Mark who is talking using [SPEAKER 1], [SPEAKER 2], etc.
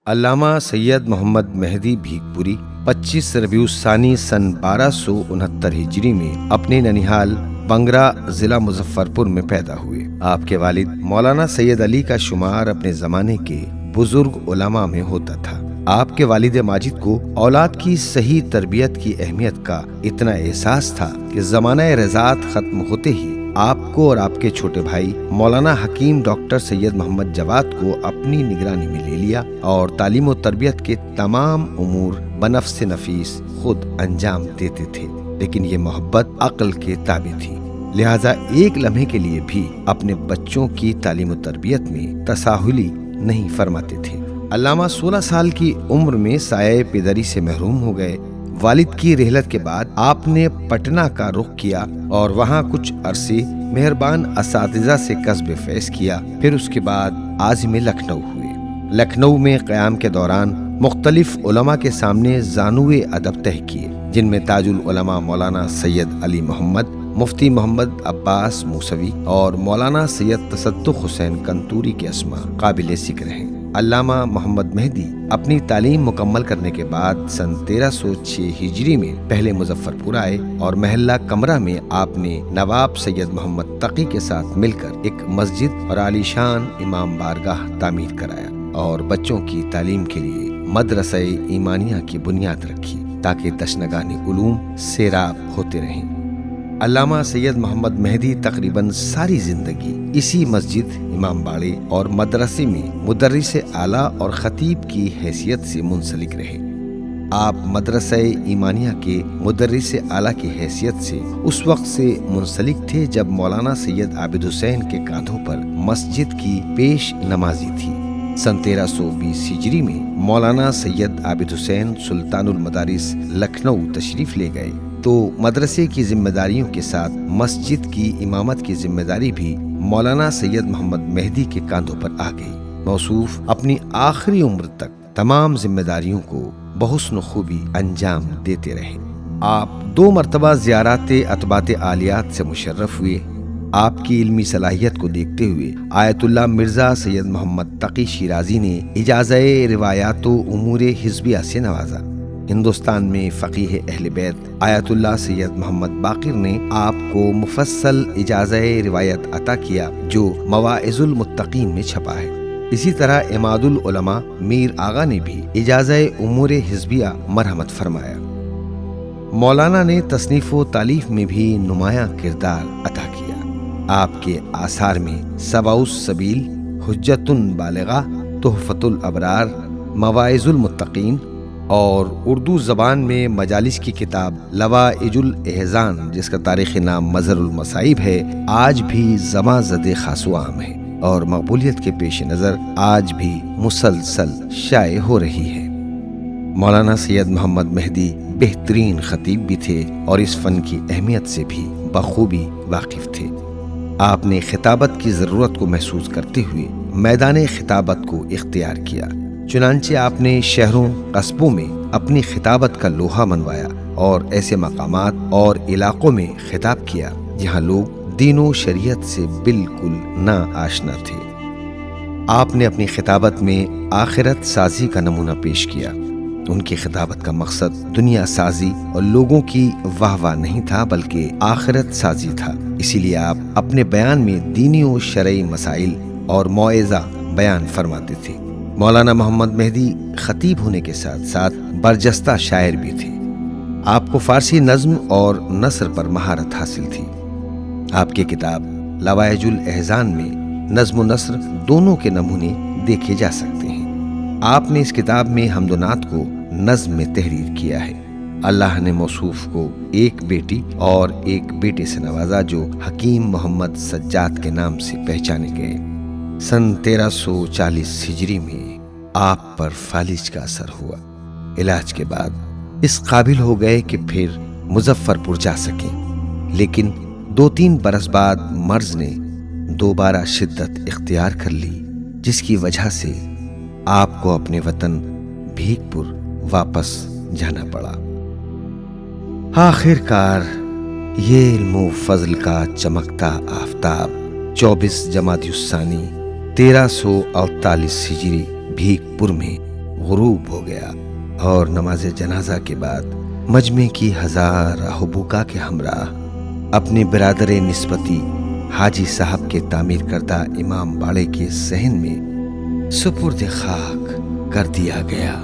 [SPEAKER 1] علامہ سید محمد مہدی بھیکپوری 25 ربیع الثانی سن 1269 ہجری میں اپنے ننیحال بنگرا ضلع مظفرپور میں پیدا ہوئے۔ آپ کے والد مولانا سید علی کا شمار اپنے زمانے کے بزرگ علماء میں ہوتا تھا۔ آپ کے والد ماجد کو اولاد کی صحیح تربیت کی اہمیت کا اتنا احساس تھا کہ زمانہ رضاعت ختم ہوتے ہی آپ کو اور آپ کے چھوٹے بھائی مولانا حکیم ڈاکٹر سید محمد جواد کو اپنی نگرانی میں لے لیا اور تعلیم و تربیت کے تمام امور بنفس نفیس خود انجام دیتے تھے، لیکن یہ محبت عقل کے تابع تھی، لہذا ایک لمحے کے لیے بھی اپنے بچوں کی تعلیم و تربیت میں تساہلی نہیں فرماتے تھے۔ علامہ 16 سال کی عمر میں سایہ پدری سے محروم ہو گئے۔ والد کی رحلت کے بعد آپ نے پٹنہ کا رخ کیا اور وہاں کچھ عرصے مہربان اساتذہ سے کسب فیض کیا، پھر اس کے بعد عازم لکھنؤ ہوئے۔ لکھنؤ میں قیام کے دوران مختلف علماء کے سامنے زانوئے ادب طے کیے، جن میں تاج العلماء مولانا سید علی محمد، مفتی محمد عباس موسوی اور مولانا سید تصدق حسین کنتوری کے اسماء قابل ذکر ہیں۔ علامہ محمد مہدی اپنی تعلیم مکمل کرنے کے بعد سن 1306 ہجری میں پہلے مظفرپور آئے اور محلہ کمرہ میں آپ نے نواب سید محمد تقی کے ساتھ مل کر ایک مسجد اور عالیشان امام بارگاہ تعمیر کرایا اور بچوں کی تعلیم کے لیے مدرسہ ایمانیہ کی بنیاد رکھی تاکہ تشنگان علوم سیراب ہوتے رہیں۔ علامہ سید محمد مہدی تقریباً ساری زندگی اسی مسجد، امام باڑے اور مدرسے میں مدرس اعلیٰ اور خطیب کی حیثیت سے منسلک رہے۔ آپ مدرسہ ایمانیہ کے مدرس اعلیٰ کی حیثیت سے اس وقت سے منسلک تھے جب مولانا سید عابد حسین کے کاندھوں پر مسجد کی پیش نمازی تھی۔ سن 1320 ہجری میں مولانا سید عابد حسین سلطان المدارس لکھنؤ تشریف لے گئے تو مدرسے کی ذمہ داریوں کے ساتھ مسجد کی امامت کی ذمہ داری بھی مولانا سید محمد مہدی کے کاندھوں پر آ گئی۔ موصوف اپنی آخری عمر تک تمام ذمہ داریوں کو بحسن خوبی انجام دیتے رہے۔ آپ 2 مرتبہ زیارات اتباط عالیات سے مشرف ہوئے۔ آپ کی علمی صلاحیت کو دیکھتے ہوئے آیت اللہ مرزا سید محمد تقی شیرازی نے اجازہ روایات و امور حزبیہ سے نوازا۔ ہندوستان میں فقیہ اہل بیت آیت اللہ سید محمد باقر نے آپ کو مفصل اجازہ روایت عطا کیا جو مواعظ المتقین میں چھپا ہے۔ اسی طرح عماد العلماء میر آغا نے بھی اجازہ امور حزبیہ مرحمت فرمایا۔ مولانا نے تصنیف و تالیف میں بھی نمایاں کردار عطا کیا۔ آپ کے آثار میں سبع السبیل، حجت بالغہ، تحفۃ الابرار، مواعظ المتقین اور اردو زبان میں مجالس کی کتاب لوائج الاحزان، جس کا تاریخی نام مظہر المصائب ہے، آج بھی زماں زد خاص و عام ہے اور مقبولیت کے پیش نظر آج بھی مسلسل شائع ہو رہی ہے۔ مولانا سید محمد مہدی بہترین خطیب بھی تھے اور اس فن کی اہمیت سے بھی بخوبی واقف تھے۔ آپ نے خطابت کی ضرورت کو محسوس کرتے ہوئے میدان خطابت کو اختیار کیا، چنانچہ آپ نے شہروں قصبوں میں اپنی خطابت کا لوہا منوایا اور ایسے مقامات اور علاقوں میں خطاب کیا جہاں لوگ دین و شریعت سے بالکل نا آشنا تھے۔ آپ نے اپنی خطابت میں آخرت سازی کا نمونہ پیش کیا۔ ان کی خطابت کا مقصد دنیا سازی اور لوگوں کی واہ واہ نہیں تھا بلکہ آخرت سازی تھا، اسی لیے آپ اپنے بیان میں دینی و شرعی مسائل اور موعظہ بیان فرماتے تھے۔ مولانا محمد مہدی خطیب ہونے کے ساتھ ساتھ برجستہ شاعر بھی تھے۔ آپ کو فارسی نظم اور نثر پر مہارت حاصل تھی۔ آپ کی کتاب لوائج الاحزان میں نظم و نثر دونوں کے نمونے دیکھے جا سکتے ہیں۔ آپ نے اس کتاب میں حمد و نعت کو نظم میں تحریر کیا ہے۔ اللہ نے موصوف کو ایک بیٹی اور ایک بیٹے سے نوازا جو حکیم محمد سجاد کے نام سے پہچانے گئے۔ سن 1340 ہجری میں آپ پر فالج کا اثر ہوا۔ علاج کے بعد اس قابل ہو گئے کہ پھر مظفرپور جا سکیں، لیکن 2-3 برس بعد مرض نے دوبارہ شدت اختیار کر لی، جس کی وجہ سے آپ کو اپنے وطن بھیکپور واپس جانا پڑا۔ آخر کار یہ علم و فضل کا چمکتا آفتاب 24 جمادی الثانی 1348 ہجری بھیکپور میں غروب ہو گیا اور نماز جنازہ کے بعد مجمع کی ہزار بکا کے ہمراہ اپنے برادر نسبتی حاجی صاحب کے تعمیر کردہ امام باڑے کے صحن میں سپرد خاک کر دیا گیا۔